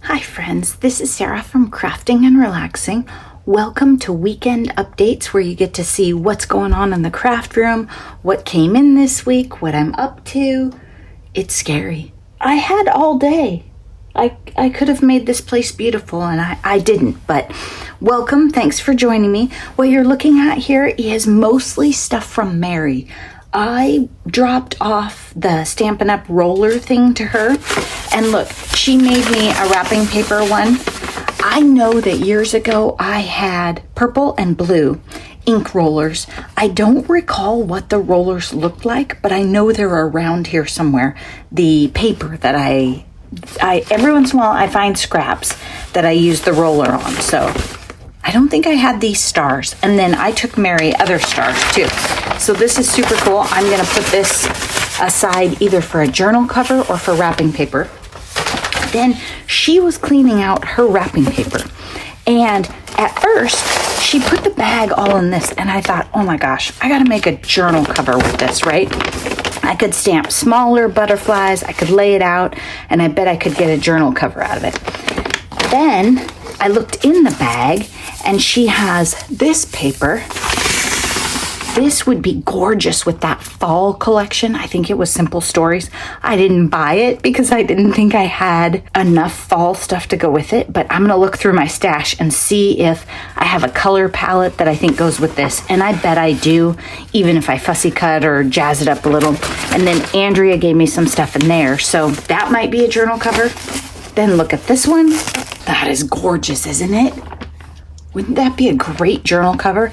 Hi friends, this is Sarah from Crafting and Relaxing. Welcome to Weekend Updates, where you get to see what's going on in the craft room, what came in this week, what I'm up to. It's scary. I had all day. I could have made this place beautiful and I didn't, but welcome. Thanks for joining me. What you're looking at here is mostly stuff from Mary. I dropped off the Stampin' Up! Roller thing to her, and look, she made me a wrapping paper one. I know that years ago I had purple and blue ink rollers. I don't recall what the rollers looked like, but I know they're around here somewhere. The paper that I every once in a while I find scraps that I use the roller on, so I don't think I had these stars. And then I took Mary other stars too. So this is super cool. I'm going to put this aside either for a journal cover or for wrapping paper. Then she was cleaning out her wrapping paper. And at first, she put the bag all in this. And I thought, oh my gosh, I got to make a journal cover with this, right? I could stamp smaller butterflies. I could lay it out. And I bet I could get a journal cover out of it. Then I looked in the bag and she has this paper. This would be gorgeous with that fall collection. I think it was Simple Stories. I didn't buy it because I didn't think I had enough fall stuff to go with it, but I'm gonna look through my stash and see if I have a color palette that I think goes with this. And I bet I do, even if I fussy cut or jazz it up a little. And then Andrea gave me some stuff in there, so that might be a journal cover. Then look at this one. That is gorgeous, isn't it? Wouldn't that be a great journal cover?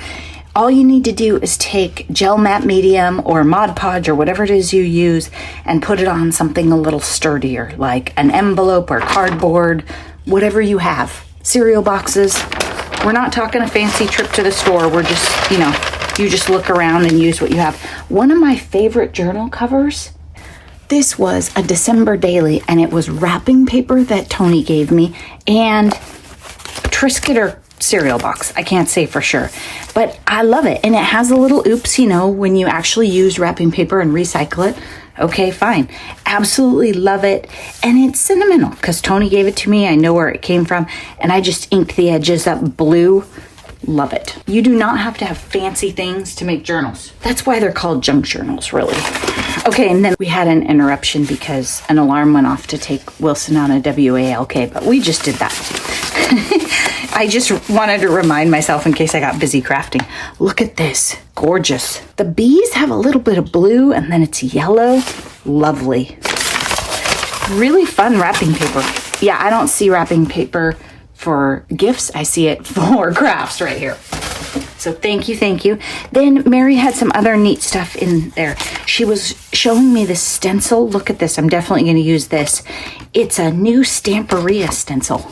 All you need to do is take gel matte medium or Mod Podge or whatever it is you use and put it on something a little sturdier, like an envelope or cardboard, whatever you have. Cereal boxes. We're not talking a fancy trip to the store. We're just, you just look around and use what you have. One of my favorite journal covers, this was a December daily, and it was wrapping paper that Tony gave me and Triscuit or cereal box. I can't say for sure, but I love it. And it has a little oops, when you actually use wrapping paper and recycle it. Okay, fine. Absolutely love it. And it's sentimental because Tony gave it to me. I know where it came from. And I just inked the edges up blue. Love it. You do not have to have fancy things to make journals. That's why they're called junk journals, really. Okay, and then we had an interruption because an alarm went off to take Wilson on a WALK, but we just did that. I just wanted to remind myself in case I got busy crafting. Look at this. Gorgeous. The bees have a little bit of blue and then it's yellow. Lovely. Really fun wrapping paper. Yeah, I don't see wrapping paper for gifts. I see it for crafts right here. So thank you, thank you. Then Mary had some other neat stuff in there. She was showing me this stencil. Look at this. I'm definitely going to use this. It's a new Stamperia stencil.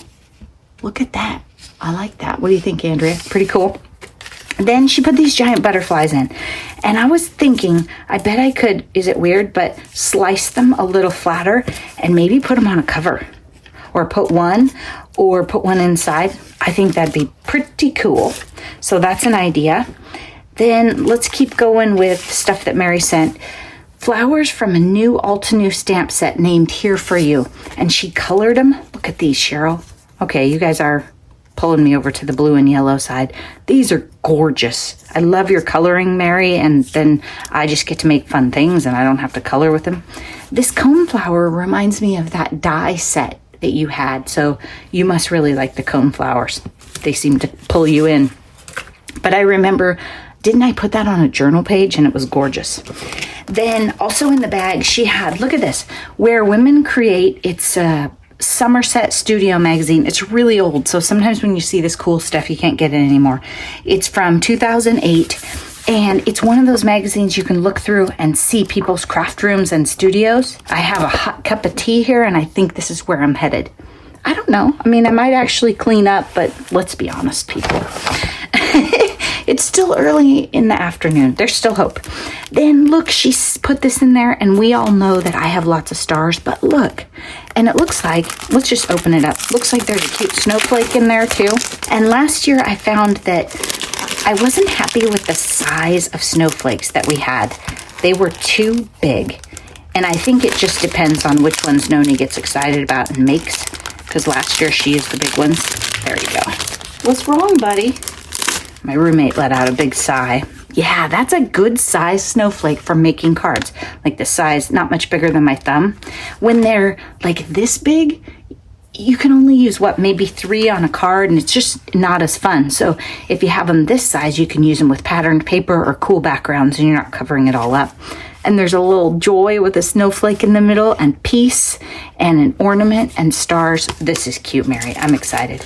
Look at that. I like that. What do you think, Andrea? Pretty cool. Then she put these giant butterflies in. And I was thinking, I bet I could, is it weird, but slice them a little flatter and maybe put them on a cover. Or put one inside. I think that'd be pretty cool. So that's an idea. Then let's keep going with stuff that Mary sent. Flowers from a new Altenew stamp set named Here For You. And she colored them. Look at these, Cheryl. Okay, you guys are pulling me over to the blue and yellow side. These are gorgeous. I love your coloring, Mary, and then I just get to make fun things and I don't have to color with them. This cone flower reminds me of that die set that you had, so you must really like the cone flowers. They seem to pull you in. But I remember, didn't I put that on a journal page? And it was gorgeous. Then also in the bag, she had, look at this, Where Women Create. It's a Somerset Studio magazine. It's really old, so sometimes when you see this cool stuff, you can't get it anymore. It's from 2008, and it's one of those magazines you can look through and see people's craft rooms and studios. I have a hot cup of tea here, and I think this is where I'm headed. I don't know. I mean, I might actually clean up, but let's be honest, people. It's still early in the afternoon. There's still hope. Then look, she put this in there, and we all know that I have lots of stars, but look. And it looks like, let's just open it up. Looks like there's a cute snowflake in there too. And last year I found that I wasn't happy with the size of snowflakes that we had. They were too big. And I think it just depends on which ones Noni gets excited about and makes. because last year she used the big ones. There you go. What's wrong, buddy? My roommate let out a big sigh. Yeah, that's a good size snowflake for making cards. Like the size, not much bigger than my thumb. When they're like this big, you can only use maybe 3 on a card, and it's just not as fun. So if you have them this size, you can use them with patterned paper or cool backgrounds, and you're not covering it all up. And there's a little joy with a snowflake in the middle, and peace, and an ornament, and stars. This is cute, Mary. I'm excited.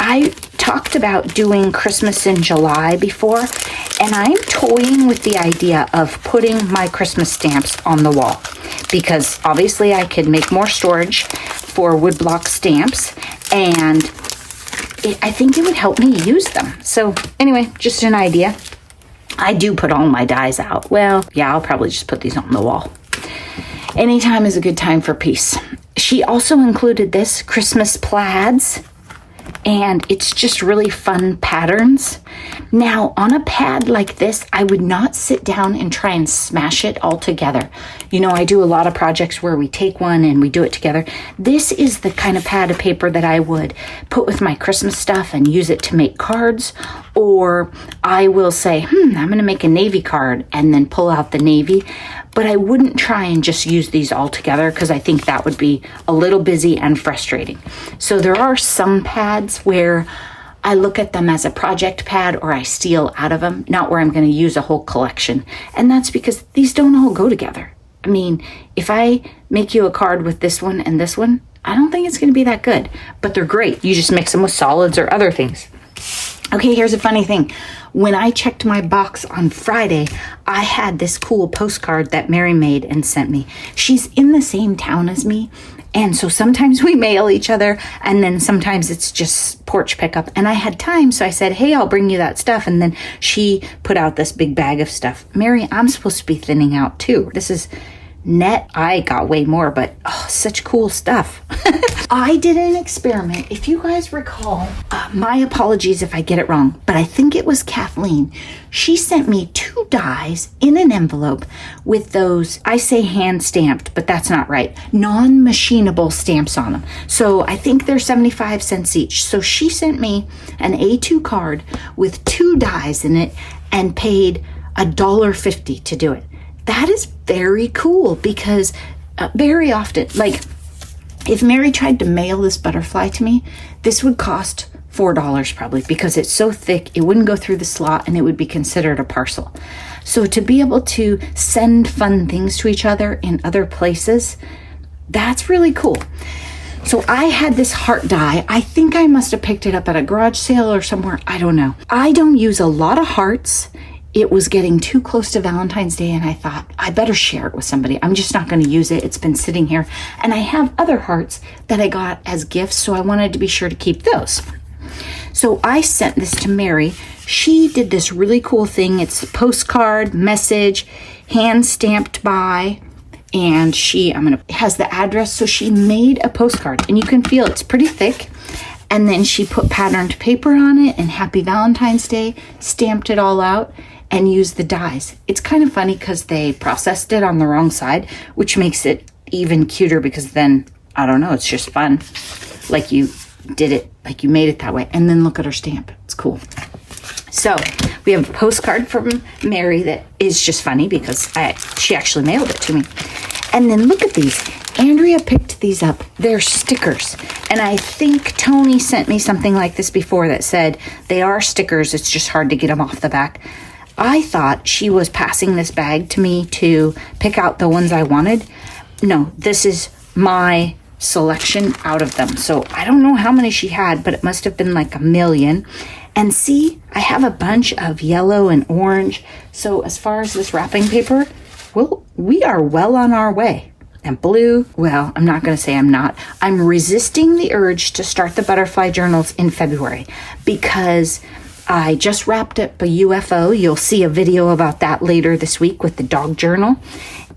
I talked about doing Christmas in July before, and I'm toying with the idea of putting my Christmas stamps on the wall, because obviously I could make more storage for woodblock stamps, and I think it would help me use them. So anyway, just an idea. I do put all my dies out. Well, yeah, I'll probably just put these on the wall. Anytime is a good time for peace. She also included this Christmas plaids, and it's just really fun patterns. Now, on a pad like this, I would not sit down and try and smash it all together. You know, I do a lot of projects where we take one and we do it together. This is the kind of pad of paper that I would put with my Christmas stuff and use it to make cards. Or I will say, I'm going to make a navy card and then pull out the navy. But I wouldn't try and just use these all together, because I think that would be a little busy and frustrating. So there are some pads where I look at them as a project pad, or I steal out of them, not where I'm going to use a whole collection. And that's because these don't all go together. I mean, if I make you a card with this one and this one, I don't think it's going to be that good, but they're great. You just mix them with solids or other things. Okay, here's a funny thing. When I checked my box on Friday, I had this cool postcard that Mary made and sent me. She's in the same town as me, and so sometimes we mail each other, and then sometimes it's just porch pickup. And I had time, so I said, hey, I'll bring you that stuff. And then she put out this big bag of stuff. Mary, I'm supposed to be thinning out too. This is net. I got way more, but such cool stuff. I did an experiment. If you guys recall, my apologies if I get it wrong, but I think it was Kathleen. She sent me 2 dies in an envelope with those, I say hand stamped, but that's not right, non-machinable stamps on them. So I think they're 75 cents each. So she sent me an A2 card with 2 dies in it and paid $1.50 to do it. That is very cool, because very often, like if Mary tried to mail this butterfly to me, this would cost $4 probably, because it's so thick, it wouldn't go through the slot and it would be considered a parcel. So to be able to send fun things to each other in other places, that's really cool. So I had this heart die. I think I must have picked it up at a garage sale or somewhere. I don't know. I don't use a lot of hearts. It was getting too close to Valentine's Day, and I thought, I better share it with somebody. I'm just not going to use it. It's been sitting here. And I have other hearts that I got as gifts, so I wanted to be sure to keep those. So I sent this to Mary. She did this really cool thing. It's a postcard, message, hand stamped by, and has the address. So she made a postcard, and you can feel it's pretty thick. And then she put patterned paper on it and Happy Valentine's Day, stamped it all out, and used the dies. It's kind of funny because they processed it on the wrong side, which makes it even cuter, because then, I don't know, it's just fun. Like you did it, like you made it that way. And then look at her stamp. It's cool. So we have a postcard from Mary that is just funny because she actually mailed it to me. And then look at these. Andrea picked these up. They're stickers. And I think Tony sent me something like this before that said they are stickers. It's just hard to get them off the back. I thought she was passing this bag to me to pick out the ones I wanted. No, this is my selection out of them. So I don't know how many she had, but it must have been like 1 million. And see, I have a bunch of yellow and orange. So as far as this wrapping paper, well, we are well on our way. And blue, well, I'm not going to say I'm not. I'm resisting the urge to start the butterfly journals in February because I just wrapped up a UFO. You'll see a video about that later this week with the dog journal.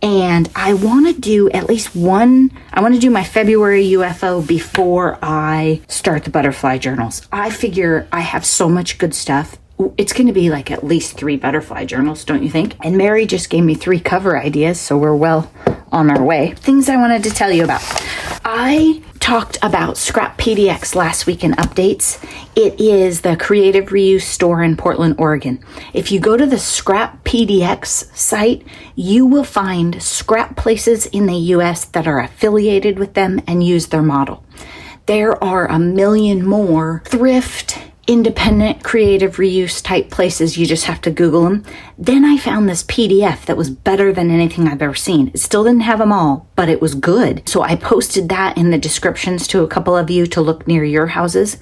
And I want to do at least one. I want to do my February UFO before I start the butterfly journals. I figure I have so much good stuff. It's going to be like at least 3 butterfly journals, don't you think? And Mary just gave me 3 cover ideas, so we're well on our way. Things I wanted to tell you about. I talked about Scrap PDX last week in updates. It is the creative reuse store in Portland, Oregon. If you go to the Scrap PDX site, you will find scrap places in the US that are affiliated with them and use their model. There are a million more thrift, independent, creative reuse type places. You just have to Google them. Then I found this PDF that was better than anything I've ever seen. It still didn't have them all, but it was good. So I posted that in the descriptions to a couple of you to look near your houses.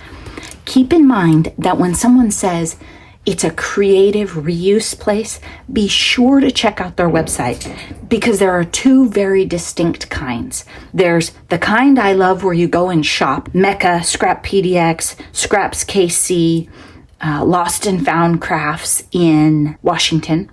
Keep in mind that when someone says it's a creative reuse place, be sure to check out their website because there are two very distinct kinds. There's the kind I love where you go and shop, Mecca, Scrap PDX, Scraps KC, Lost and Found Crafts in Washington.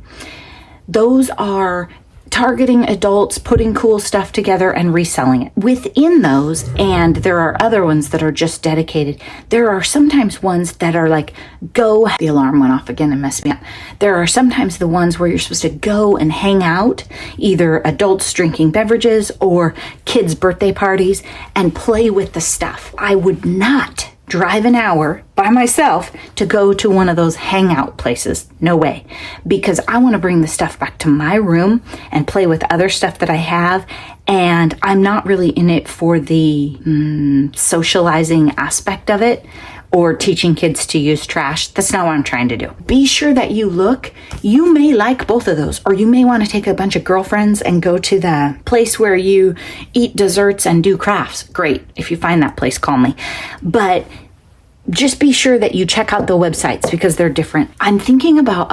Those are targeting adults, putting cool stuff together and reselling it. Within those, and there are other ones that are just dedicated, there are sometimes ones that are like, the alarm went off again and messed me up. There are sometimes the ones where you're supposed to go and hang out, either adults drinking beverages or kids' birthday parties, and play with the stuff. I would not drive an hour by myself to go to one of those hangout places. No way. Because I want to bring the stuff back to my room and play with other stuff that I have. And I'm not really in it for the socializing aspect of it or teaching kids to use trash. That's not what I'm trying to do. Be sure that you look. You may like both of those, or you may want to take a bunch of girlfriends and go to the place where you eat desserts and do crafts. Great. If you find that place, call me. But just be sure that you check out the websites because they're different. I'm thinking about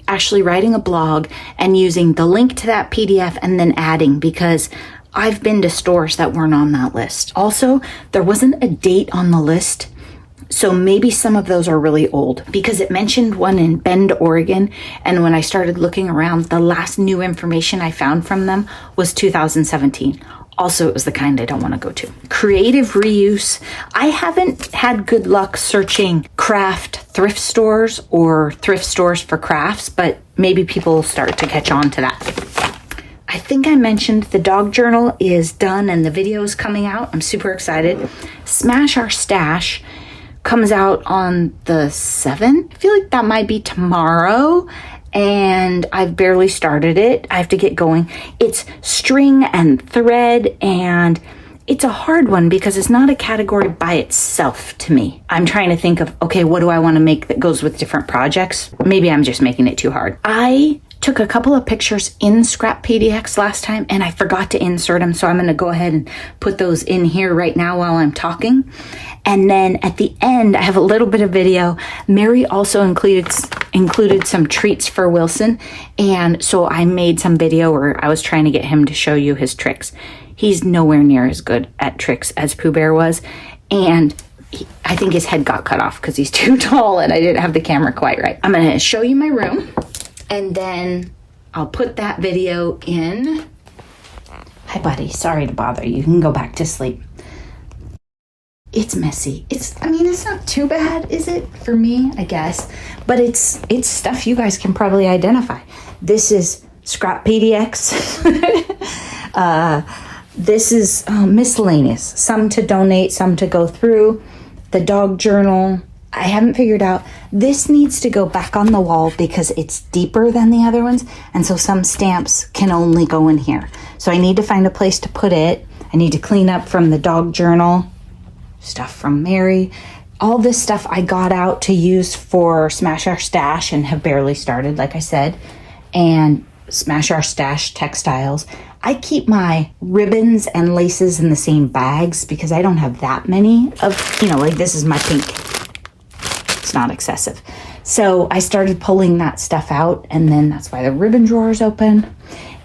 actually writing a blog and using the link to that PDF and then adding, because I've been to stores that weren't on that list. Also, there wasn't a date on the list. So maybe some of those are really old because it mentioned one in Bend, Oregon. And when I started looking around, the last new information I found from them was 2017. Also, it was the kind I don't want to go to. Creative reuse. I haven't had good luck searching craft thrift stores or thrift stores for crafts, but maybe people will start to catch on to that. I think I mentioned the dog journal is done and the video is coming out. I'm super excited. Smash Our Stash comes out on the 7th. I feel like that might be tomorrow. And I've barely started it. I have to get going. It's string and thread, and it's a hard one because it's not a category by itself to me. I'm trying to think of, okay, what do I want to make that goes with different projects? Maybe I'm just making it too hard. I took a couple of pictures in Scrap PDX last time and I forgot to insert them. So I'm going to go ahead and put those in here right now while I'm talking. And then at the end, I have a little bit of video. Mary also included some treats for Wilson. And so I made some video where I was trying to get him to show you his tricks. He's nowhere near as good at tricks as Pooh Bear was. And I think his head got cut off because he's too tall and I didn't have the camera quite right. I'm going to show you my room and then I'll put that video in. Hi, buddy. Sorry to bother you. You can go back to sleep. It's messy. It's not too bad, is it? For me, I guess. But it's stuff you guys can probably identify. This is Scrap PDX. This is miscellaneous. Some to donate, some to go through. The dog journal. I haven't figured out. This needs to go back on the wall because it's deeper than the other ones. And so some stamps can only go in here. So I need to find a place to put it. I need to clean up from the dog journal. Stuff from Mary. All this stuff I got out to use for Smash Our Stash and have barely started, like I said. And Smash Our Stash textiles. I keep my ribbons and laces in the same bags because I don't have that many of, like this is my pink. It's not excessive. So I started pulling that stuff out and then that's why the ribbon drawer is open.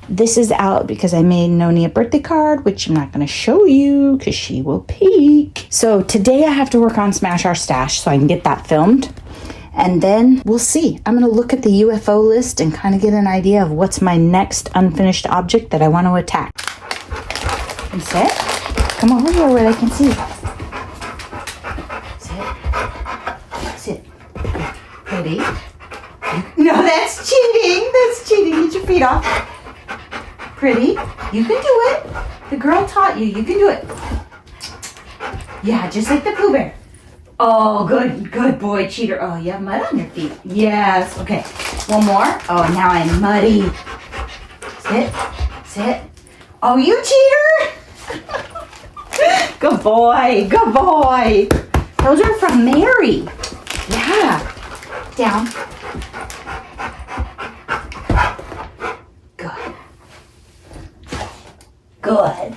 This is out because I made Noni a birthday card, which I'm not going to show you because she will peek. So today I have to work on Smash Our Stash so I can get that filmed. And then we'll see. I'm going to look at the UFO list and kind of get an idea of what's my next unfinished object that I want to attack. And sit. Come over here where they can see. Sit. Ready? No, that's cheating. That's cheating. Get your feet off. Pretty. You can do it. The girl taught you. You can do it. Yeah, just like the Pooh Bear. Oh, good boy, cheater. Oh, you have mud on your feet. Yes. Okay, one more. Oh, now I'm muddy. Sit. Oh, you cheater. Good boy. Those are from Mary. Yeah. Down. Good.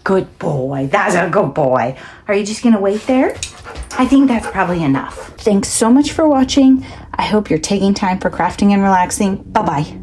Good boy. That's a good boy. Are you just going to wait there? I think that's probably enough. Thanks so much for watching. I hope you're taking time for crafting and relaxing. Bye-bye.